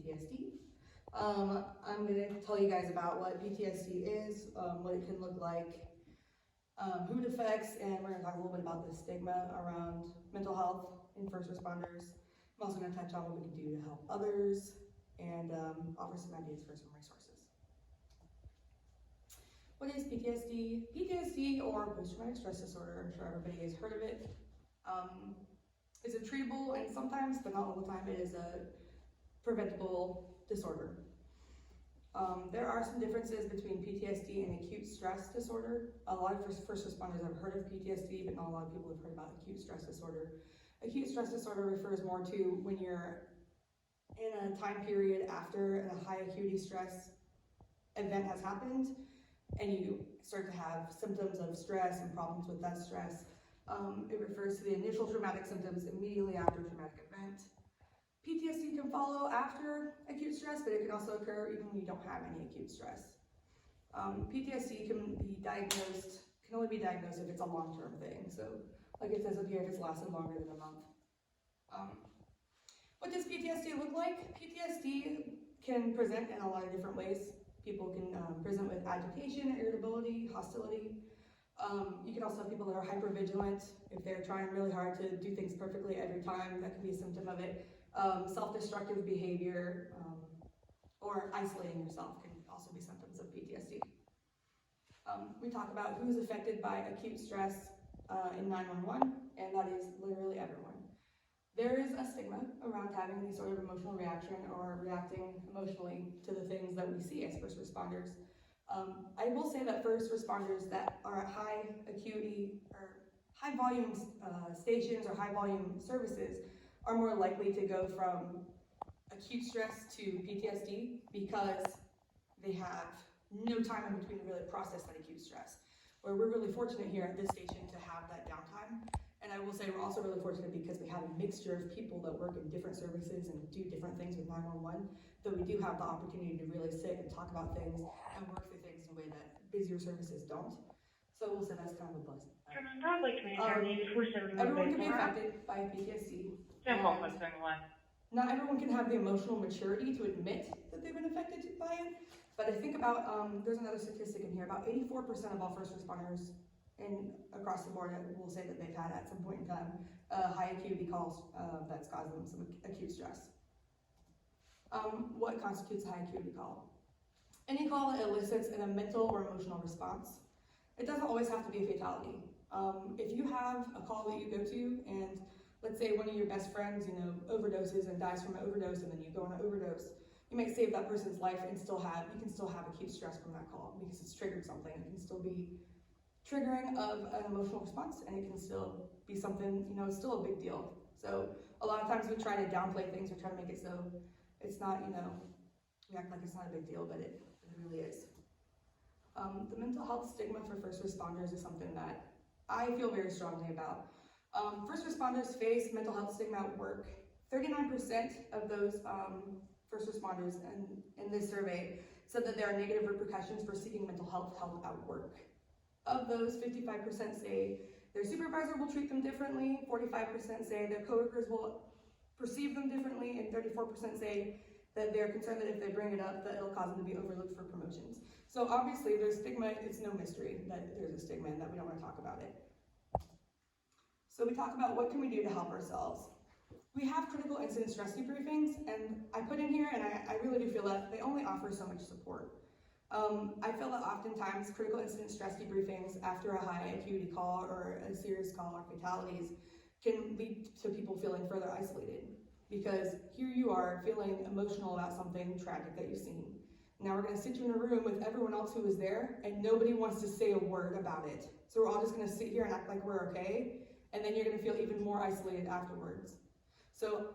PTSD. I'm going to tell you guys about what PTSD is, what it can look like, who it affects, and we're going to talk a little bit about the stigma around mental health in first responders. I'm also going to touch on what we can do to help others and offer some ideas for some resources. What is PTSD? PTSD, or post-traumatic stress disorder, I'm sure everybody has heard of it. It's a treatable, and sometimes, but not all the time, it is a preventable disorder. There are some differences between PTSD and acute stress disorder. A lot of first responders have heard of PTSD, but not a lot of people have heard about acute stress disorder. Acute stress disorder refers more to when you're in a time period after a high acuity stress event has happened, and you start to have symptoms of stress and problems with that stress. It refers to the initial traumatic symptoms immediately after a traumatic event. PTSD can follow after acute stress, but it can also occur even when you don't have any acute stress. PTSD can only be diagnosed if it's a long-term thing. So, like it says up here, if it's lasted longer than a month. What does PTSD look like? PTSD can present in a lot of different ways. People can present with agitation, irritability, hostility. You can also have people that are hypervigilant. If they're trying really hard to do things perfectly every time, that can be a symptom of it. Self-destructive behavior or isolating yourself can also be symptoms of PTSD. We talk about who's affected by acute stress in 911, and that is literally everyone. There is a stigma around having any sort of emotional reaction or reacting emotionally to the things that we see as first responders. I will say that first responders that are at high acuity or high volume stations or high volume services are more likely to go from acute stress to PTSD because they have no time in between to really process that acute stress. Where we're really fortunate here at this station to have that downtime. And I will say we're also really fortunate because we have a mixture of people that work in different services and do different things with 911, that we do have the opportunity to really sit and talk about things and work through things in a way that busier services don't. So we'll say that's kind of a blessing. Everyone can be affected by PTSD. Not everyone can have the emotional maturity to admit that they've been affected by it. But I think about, there's another statistic in here, about 84% of all first responders across the board will say that they've had at some point in time high acuity calls that's caused them some acute stress. What constitutes a high acuity call? Any call that elicits a mental or emotional response. It doesn't always have to be a fatality. If you have a call that you go to and let's say one of your best friends, overdoses and dies from an overdose, and then you go on an overdose, you might save that person's life and you can still have acute stress from that call because it's triggered something. It can still be triggering of an emotional response, and it can still be something, it's still a big deal. So a lot of times we try to downplay things, we try to make it so it's not, we act like it's not a big deal, but it really is. The mental health stigma for first responders is something that I feel very strongly about. First responders face mental health stigma at work. 39% of those first responders in this survey said that there are negative repercussions for seeking mental health help at work. Of those, 55% say their supervisor will treat them differently, 45% say their coworkers will perceive them differently, and 34% say that they're concerned that if they bring it up, that it'll cause them to be overlooked for promotions. So obviously there's stigma, it's no mystery that there's a stigma and that we don't want to talk about it. So we talk about what can we do to help ourselves. We have critical incident stress debriefings, and I put in here, and I really do feel that they only offer so much support. I feel that oftentimes critical incident stress debriefings after a high acuity call or a serious call or fatalities can lead to people feeling further isolated, because here you are feeling emotional about something tragic that you've seen. Now we're going to sit you in a room with everyone else who was there, and nobody wants to say a word about it. So we're all just going to sit here and act like we're okay, and then you're going to feel even more isolated afterwards. So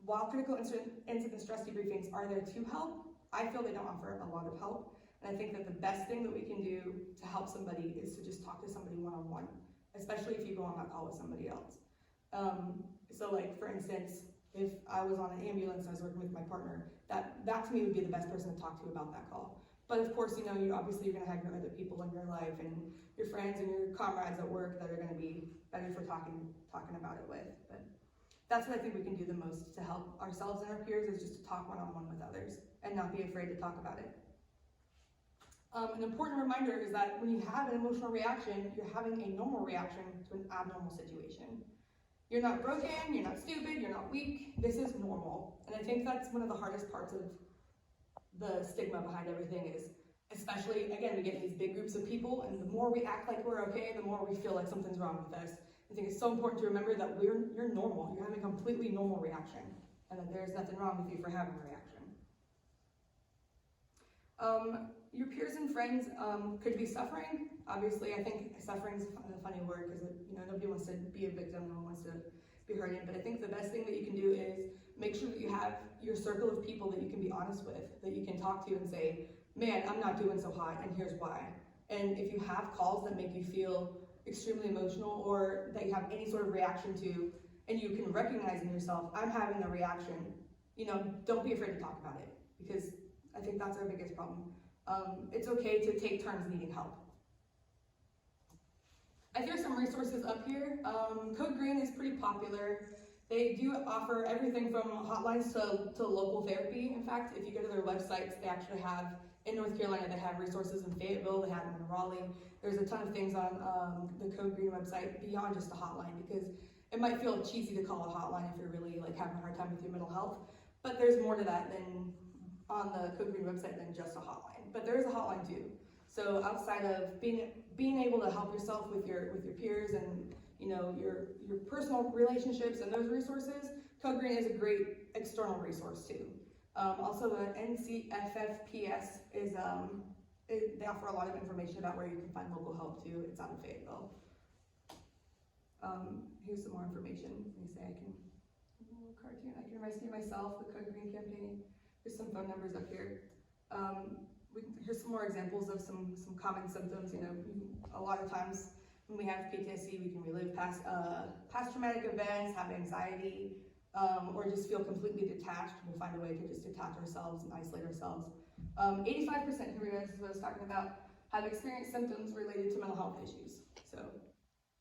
while critical incident stress debriefings are there to help, I feel they don't offer a lot of help. And I think that the best thing that we can do to help somebody is to just talk to somebody one-on-one, especially if you go on that call with somebody else. So like, for instance, if I was on an ambulance and I was working with my partner, that to me would be the best person to talk to about that call. But of course, you're obviously going to have your other people in your life and your friends and your comrades at work that are going to be better for talking about it with. But That's what I think we can do the most to help ourselves and our peers, is just to talk one-on-one with others and not be afraid to talk about it. An important reminder is that when you have an emotional reaction, you're having a normal reaction to an abnormal situation. You're not broken, you're not stupid, you're not weak. This is normal. And I think that's one of the hardest parts of the stigma behind everything is, especially, again, we get these big groups of people, and the more we act like we're okay, the more we feel like something's wrong with us. I think it's so important to remember that you're normal. You're having a completely normal reaction, and that there's nothing wrong with you for having a reaction. Your peers and friends could be suffering. Obviously, I think suffering is a funny word because nobody wants to be a victim, no one wants to be hurting. But I think the best thing that you can do is make sure that you have your circle of people that you can be honest with, that you can talk to and say, man, I'm not doing so hot, and here's why. And if you have calls that make you feel extremely emotional, or that you have any sort of reaction to, and you can recognize in yourself, I'm having a reaction, don't be afraid to talk about it, because I think that's our biggest problem. It's okay to take turns needing help. I threw some resources up here. Code Green is pretty popular. They do offer everything from hotlines to local therapy. In fact, if you go to their websites, they actually have, in North Carolina, they have resources in Fayetteville, they have them in Raleigh. There's a ton of things on the Code Green website beyond just a hotline, because it might feel cheesy to call a hotline if you're really having a hard time with your mental health, but there's more to that than on the Code Green website than just a hotline. But there is a hotline too. So outside of being able to help yourself with your peers and your personal relationships and those resources, Code Green is a great external resource too. Also, the NCFFPS is they offer a lot of information about where you can find local help too. It's out in Fayetteville. Here's some more information. Let me say I can a little cartoon. I can rescue myself. The Code Green campaign. There's some phone numbers up here. Here's some more examples of some common symptoms. A lot of times when we have PTSD, we can relive past traumatic events, have anxiety, or just feel completely detached. We'll find a way to just detach ourselves and isolate ourselves. 85%, here we go, this is what I was talking about, have experienced symptoms related to mental health issues. So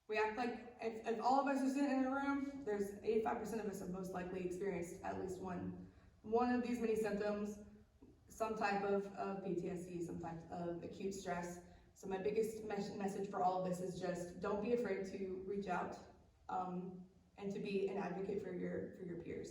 we act like, if all of us are sitting in a room, there's 85% of us have most likely experienced at least one of these many symptoms, some type of PTSD, some type of acute stress. So my biggest message for all of this is just don't be afraid to reach out and to be an advocate for your peers.